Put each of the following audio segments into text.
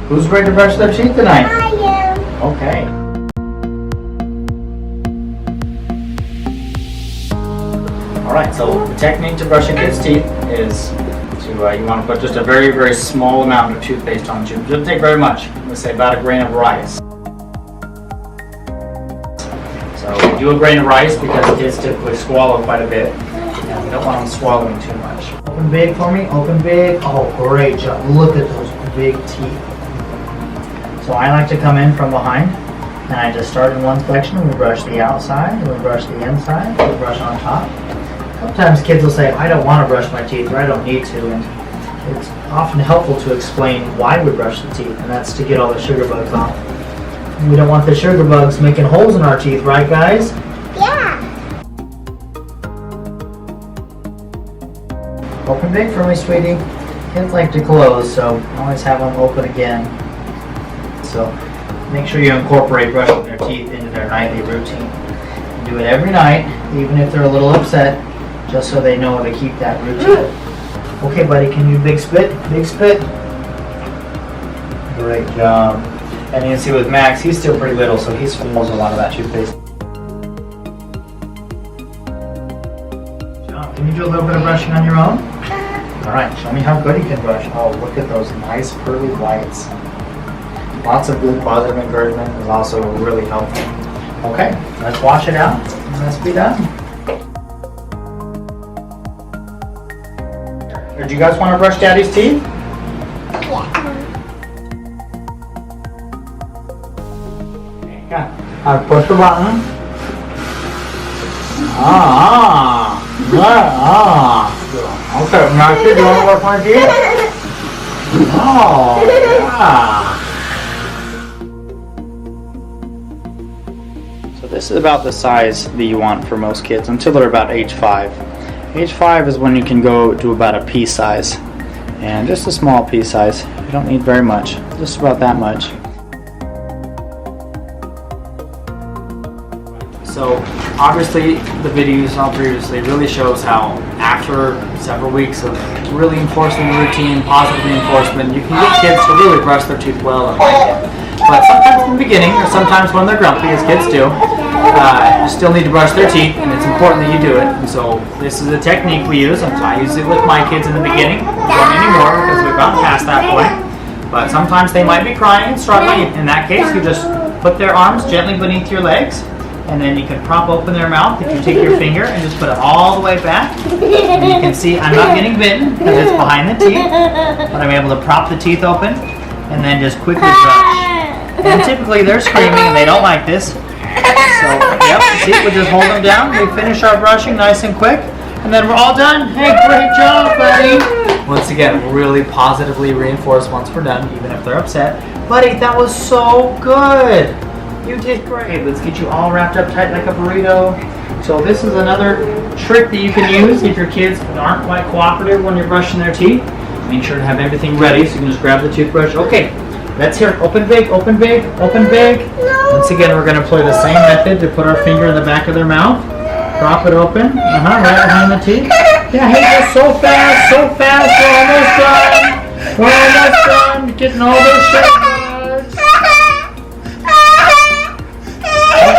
Who's ready to brush their teeth tonight? I am. Okay. Alright, so the technique to brush a kid's teeth is to, you want to put just a very, very small amount of toothpaste on the tube. It doesn't take very much. Let's say about a grain of rice. So we do a grain of rice because kids typically swallow quite a bit. And we don't want them swallowing too much. Open big for me, open big. Oh, great job. Look at those big teeth. So I like to come in from behind, and I just start in one section. We brush the outside, we brush the inside, we brush on top. Sometimes kids will say, I don't want to brush my teeth, or I don't need to, and it's often helpful to explain why we brush the teeth, and that's to get all the sugar bugs off. We don't want the sugar bugs making holes in our teeth, right guys? Yeah. Open big for me, sweetie. Kids like to close, so always have them open again. So make sure you incorporate brushing their teeth into their nightly routine. Do it every night, even if they're a little upset, just so they know to keep that routine. Okay, buddy, can you big spit? Big spit. Great job. And you can see with Max, he's still pretty little, so he swallows a lot of that toothpaste. Can you do a little bit of brushing on your own? Alright, show me how good you can brush. Oh, look at those nice pearly whites. Lots of good positive encouragement is also really helpful. Okay, let's wash it out and let's be done. Do you guys want to brush Daddy's teeth? Yeah. Push the button. Okay, now do you want to brush my teeth? Oh, yeah. This is about the size that you want for most kids until they're about age 5. Age 5 is when you can go to about a pea size. And just a small pea size. You don't need very much. Just about that much. So obviously the video you saw previously really shows how after several weeks of really enforcing the routine, positive reinforcement, you can get kids to really brush their teeth well and like it. But sometimes in the beginning, or sometimes when they're grumpy, as kids do, you still need to brush their teeth, and it's important that you do it. And so this is a technique we use. I use it with my kids in the beginning. Don't anymore because we've gotten past that point. But sometimes they might be crying and struggling. In that case, you just put their arms gently beneath your legs, and then you can prop open their mouth. If you take your finger and just put it all the way back, and you can see I'm not getting bitten because it's behind the teeth, but I'm able to prop the teeth open and then just quickly brush. And typically they're screaming and they don't like this. So, yep, see, we just hold them down. We finish our brushing nice and quick, and then we're all done. Hey, great job, buddy. Once again, we'll really positively reinforce once we're done, even if they're upset. Buddy, that was so good. You did great. Let's get you all wrapped up tight like a burrito. So this is another trick that you can use if your kids aren't quite cooperative when you're brushing their teeth. Make sure to have everything ready so you can just grab the toothbrush. Okay, let's hear it. Open big, open big, open big. Once again, we're going to employ the same method to put our finger in the back of their mouth. Prop it open. Right behind the teeth. Yeah, hey, go so fast, so fast. We're almost done. We're almost done. Getting all those sugar bugs.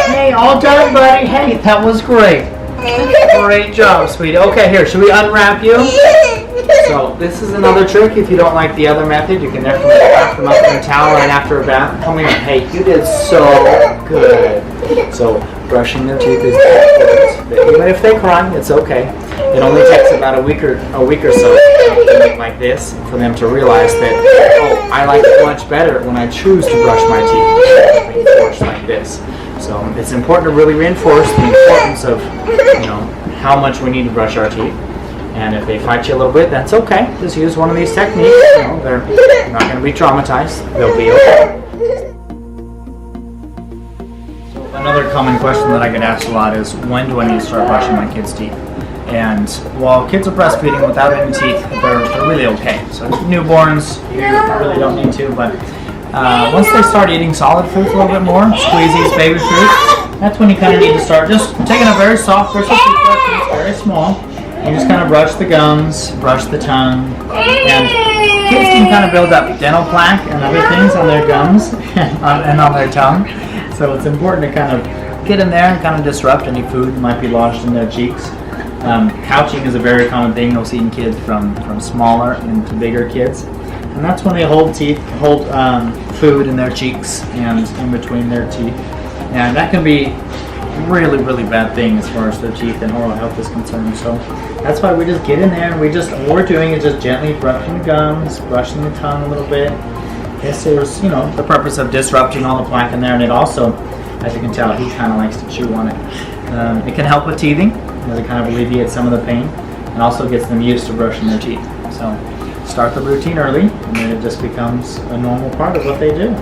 Okay, all done, buddy. Hey, that was great. Great job, sweetie. Okay, here, should we unwrap you? So this is another trick. If you don't like the other method, you can definitely wrap them up in a towel right after a bath. Come here. Hey, you did so good. So brushing their teeth is important. Even if they cry, it's okay. It only takes about a week or so like this for them to realize that, oh, I like it much better when I choose to brush my teeth reinforced like this. So it's important to really reinforce the importance of, how much we need to brush our teeth. And if they fight you a little bit, that's okay. Just use one of these techniques. They're not going to be traumatized. They'll be okay. So another common question that I get asked a lot is, when do I need to start brushing my kids' teeth? And while kids are breastfeeding without any teeth, they're really okay. So newborns, you really don't need to. But once they start eating solid foods a little bit more, squeezies, baby fruit, that's when you kind of need to start just taking a very soft bristle toothbrush, it's very small, You just kind of brush the gums, brush the tongue, and kids can kind of build up dental plaque and other things on their gums and on their tongue. So it's important to kind of get in there and kind of disrupt any food that might be lodged in their cheeks. Couching is a very common thing you'll see in kids from smaller into bigger kids. And that's when they hold food in their cheeks and in between their teeth. And that can be really, really bad thing as far as their teeth and oral health is concerned. So that's why we just get in there and all we're doing is just gently brushing the gums, brushing the tongue a little bit. This is, the purpose of disrupting all the plaque in there, and it also, as you can tell, he kind of likes to chew on it. It can help with teething, as it kind of alleviates some of the pain, and also gets them used to brushing their teeth. So start the routine early, and then it just becomes a normal part of what they do.